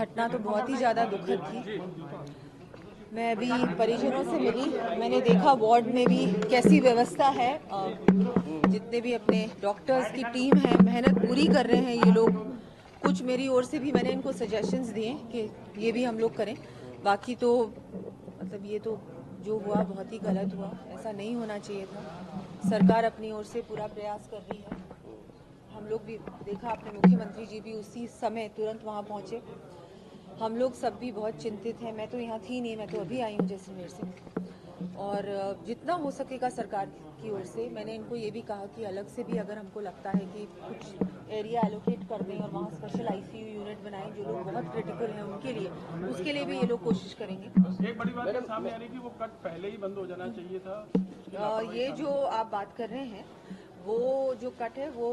घटना तो बहुत ही ज़्यादा दुखद थी। मैं अभी परिजनों से मिली, मैंने देखा वार्ड में भी कैसी व्यवस्था है। जितने भी अपने डॉक्टर्स की टीम है, मेहनत पूरी कर रहे हैं ये लोग। कुछ मेरी ओर से भी मैंने इनको सजेशंस दिए कि ये भी हम लोग करें। बाकी तो मतलब ये तो जो हुआ बहुत ही गलत हुआ, ऐसा नहीं होना चाहिए था। सरकार अपनी ओर से पूरा प्रयास कर रही है। हम लोग भी देखा, अपने मुख्यमंत्री जी भी उसी समय तुरंत वहाँ पहुँचे। हम लोग सब भी बहुत चिंतित हैं। मैं तो यहाँ थी नहीं, मैं तो अभी आई हूँ जैसलमेर से। और जितना हो सकेगा सरकार की ओर से, मैंने इनको ये भी कहा कि अलग से भी अगर हमको लगता है कि कुछ एरिया एलोकेट कर दें और वहाँ स्पेशल आईसीयू यूनिट बनाएं जो लोग बहुत क्रिटिकल हैं उनके लिए, उसके लिए भी ये लोग कोशिश करेंगे। एक बड़ी बात सामने आ रही है कि वो कट पहले ही बंद हो जाना चाहिए था। ये जो आप बात कर रहे हैं, वो जो कट है वो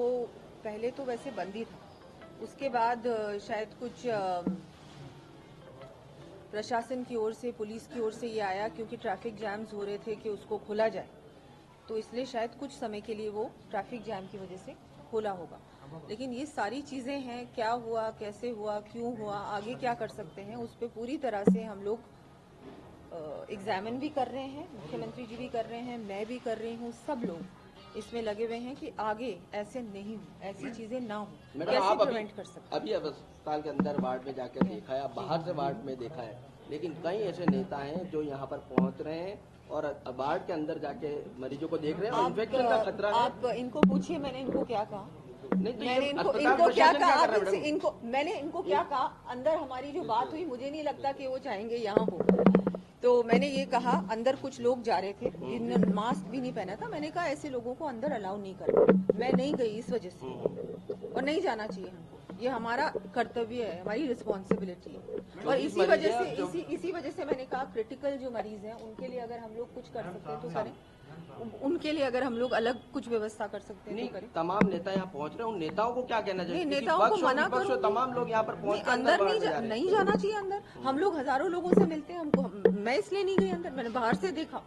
पहले तो वैसे बंद ही था। उसके बाद शायद कुछ प्रशासन की ओर से, पुलिस की ओर से ये आया क्योंकि ट्रैफिक जैम्स हो रहे थे कि उसको खोला जाए, तो इसलिए शायद कुछ समय के लिए वो ट्रैफिक जैम की वजह से खोला होगा। लेकिन ये सारी चीज़ें हैं, क्या हुआ, कैसे हुआ, क्यों हुआ, आगे क्या कर सकते हैं, उस पर पूरी तरह से हम लोग एग्जामिन भी कर रहे हैं। मुख्यमंत्री जी भी कर रहे हैं, मैं भी कर रही हूँ, सब लोग इसमें लगे हुए हैं कि आगे ऐसे नहीं हो, ऐसी चीजें ना हो, कैसे प्रिवेंट कर सकते हैं। अभी अस्पताल के अंदर वार्ड में जाकर देखा है, बाहर से वार्ड में देखा है, लेकिन कई ऐसे नेता हैं जो यहाँ पर पहुँच रहे हैं और वार्ड के अंदर जाके मरीजों को देख रहे हैं और इन्फेक्शन का खतरा है। आप इनको पूछिए मैंने इनको क्या कहा। नहीं तो मैंने इनको क्या कहा, मैंने इनको क्या कहा, अंदर हमारी जो बात हुई, मुझे नहीं लगता कि वो चाहेंगे यहाँ हो। तो मैंने ये कहा, अंदर कुछ लोग जा रहे थे जिन्होंने मास्क भी नहीं पहना था, मैंने कहा ऐसे लोगों को अंदर अलाउ नहीं करना। मैं नहीं गई इस वजह से, और नहीं जाना चाहिए हमको, ये हमारा कर्तव्य है, हमारी रिस्पॉन्सिबिलिटी है। और इसी वजह से मैंने कहा क्रिटिकल जो मरीज हैं उनके लिए अगर हम लोग कुछ कर सकते हैं तो करें, उनके लिए अगर हम लोग अलग कुछ व्यवस्था कर सकते हैं तो करें। तमाम नेता यहाँ पहुँच रहे हैं, उन नेताओं को क्या कहना चाहिए? नेताओं को मना करो, तमाम लोग यहाँ पर पहुँच अंदर नहीं जाना चाहिए। अंदर हम लोग हजारों लोगों से मिलते हैं, हमको, मैं इसलिए नहीं गई अंदर, मैंने बाहर से देखा,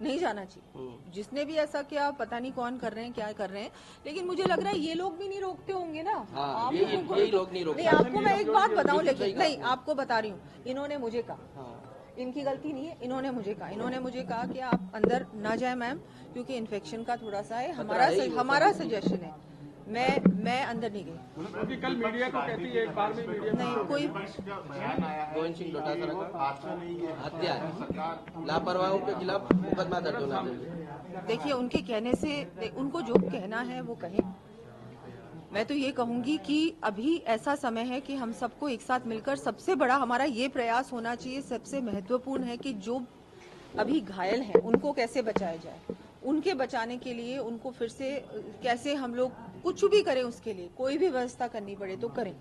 नहीं जाना चाहिए। जिसने भी ऐसा किया, पता नहीं कौन कर रहे हैं, क्या कर रहे हैं, लेकिन मुझे लग रहा है ये लोग भी नहीं रोकते होंगे ना। आप लोग नहीं रोकते। आपको मैं एक बात बताऊं, लेकिन नहीं, आपको बता रही हूँ, इन्होंने मुझे कहा, इनकी गलती नहीं है, इन्होंने मुझे कहा कि आप अंदर ना जाए मैम, क्योंकि इन्फेक्शन का थोड़ा सा है, हमारा सजेशन है। मैं अंदर नहीं गई क्योंकि कल मीडिया को कहती है, एक बार में मीडिया नहीं कोई गोविंद सिंह डोटासरा का हत्या है, लापरवाहों के खिलाफ मुकदमा दर्ज होना चाहिए। देखिए, उनके कहने से, उनको जो कहना है वो कहें। मैं तो ये कहूंगी कि अभी ऐसा समय है कि हम सबको एक साथ मिलकर, सबसे बड़ा हमारा ये प्रयास होना चाहिए, सबसे महत्वपूर्ण है कि जो अभी घायल हैं उनको कैसे बचाया जाए। उनके बचाने के लिए उनको फिर से कैसे हम लोग कुछ भी करें, उसके लिए कोई भी व्यवस्था करनी पड़े तो करें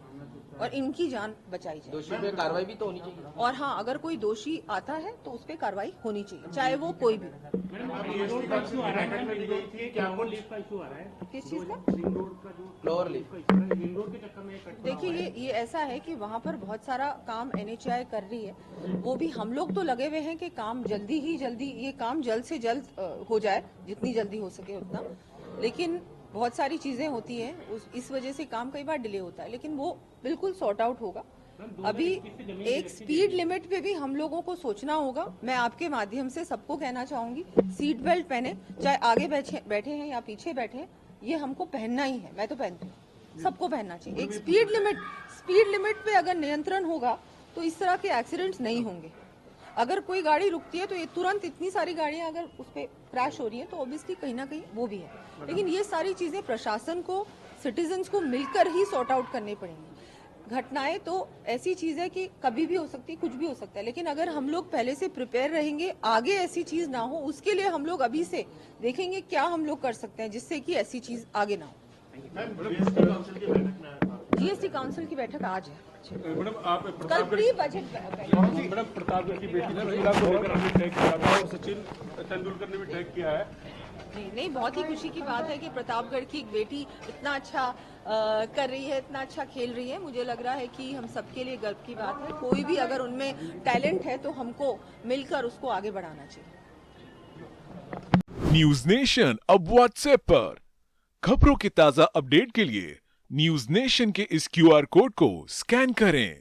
और इनकी जान बचाई जाए। दोषी पे कार्रवाई भी तो होनी चाहिए। और हाँ, अगर कोई दोषी आता है तो उस पर कार्रवाई होनी चाहिए, चाहे वो कोई भी। किस चीज का? Floor leaf. देखिए, ये ऐसा है कि वहाँ पर बहुत सारा काम NHAI कर रही है, वो भी हम लोग तो लगे हुए हैं कि काम जल्दी ये काम जल्द से जल्द हो जाए, जितनी जल्दी हो सके उतना। लेकिन बहुत सारी चीजें होती हैं, इस वजह से काम कई बार डिले होता है, लेकिन वो बिल्कुल सॉर्ट आउट होगा। अभी एक स्पीड लिमिट पे भी हम लोगों को सोचना होगा। मैं आपके माध्यम से सबको कहना चाहूंगी, सीट बेल्ट पहने, चाहे आगे बैठे हैं या पीछे बैठे हैं, ये हमको पहनना ही है। मैं तो पहनती हूँ, सबको पहनना चाहिए। एक स्पीड लिमिट पे अगर नियंत्रण होगा तो इस तरह के एक्सीडेंट्स नहीं होंगे। अगर कोई गाड़ी रुकती है तो ये तुरंत, इतनी सारी गाड़ियां अगर उस पर क्रैश हो रही है तो ऑब्वियसली कहीं ना कहीं वो भी है। लेकिन ये सारी चीजें प्रशासन को, सिटीजन्स को मिलकर ही सॉर्ट आउट करनी पड़ेंगी। घटनाएं तो ऐसी चीज है कि कभी भी हो सकती है, कुछ भी हो सकता है, लेकिन अगर हम लोग पहले से प्रिपेयर रहेंगे, आगे ऐसी चीज ना हो, उसके लिए हम लोग अभी से देखेंगे क्या हम लोग कर सकते हैं जिससे कि ऐसी चीज आगे ना हो। GST काउंसिल की बैठक आज है। मैडम, आप कल प्री बजट मैडम प्रतापगढ़ की बेटी ने महिला को लेकर हमने टैग किया था और सचिन तेंदुलकर ने भी टैग किया है। नहीं, बहुत ही खुशी की बात है कि प्रतापगढ़ की एक बेटी इतना अच्छा कर रही है, इतना अच्छा खेल रही है। मुझे लग रहा है कि हम सबके लिए गर्व की बात है। कोई भी अगर उनमें टैलेंट है तो हमको मिलकर उसको आगे बढ़ाना चाहिए। न्यूज नेशन अब व्हाट्सएप पर खबरों के ताजा अपडेट के लिए न्यूज नेशन के इस QR कोड को स्कैन करें।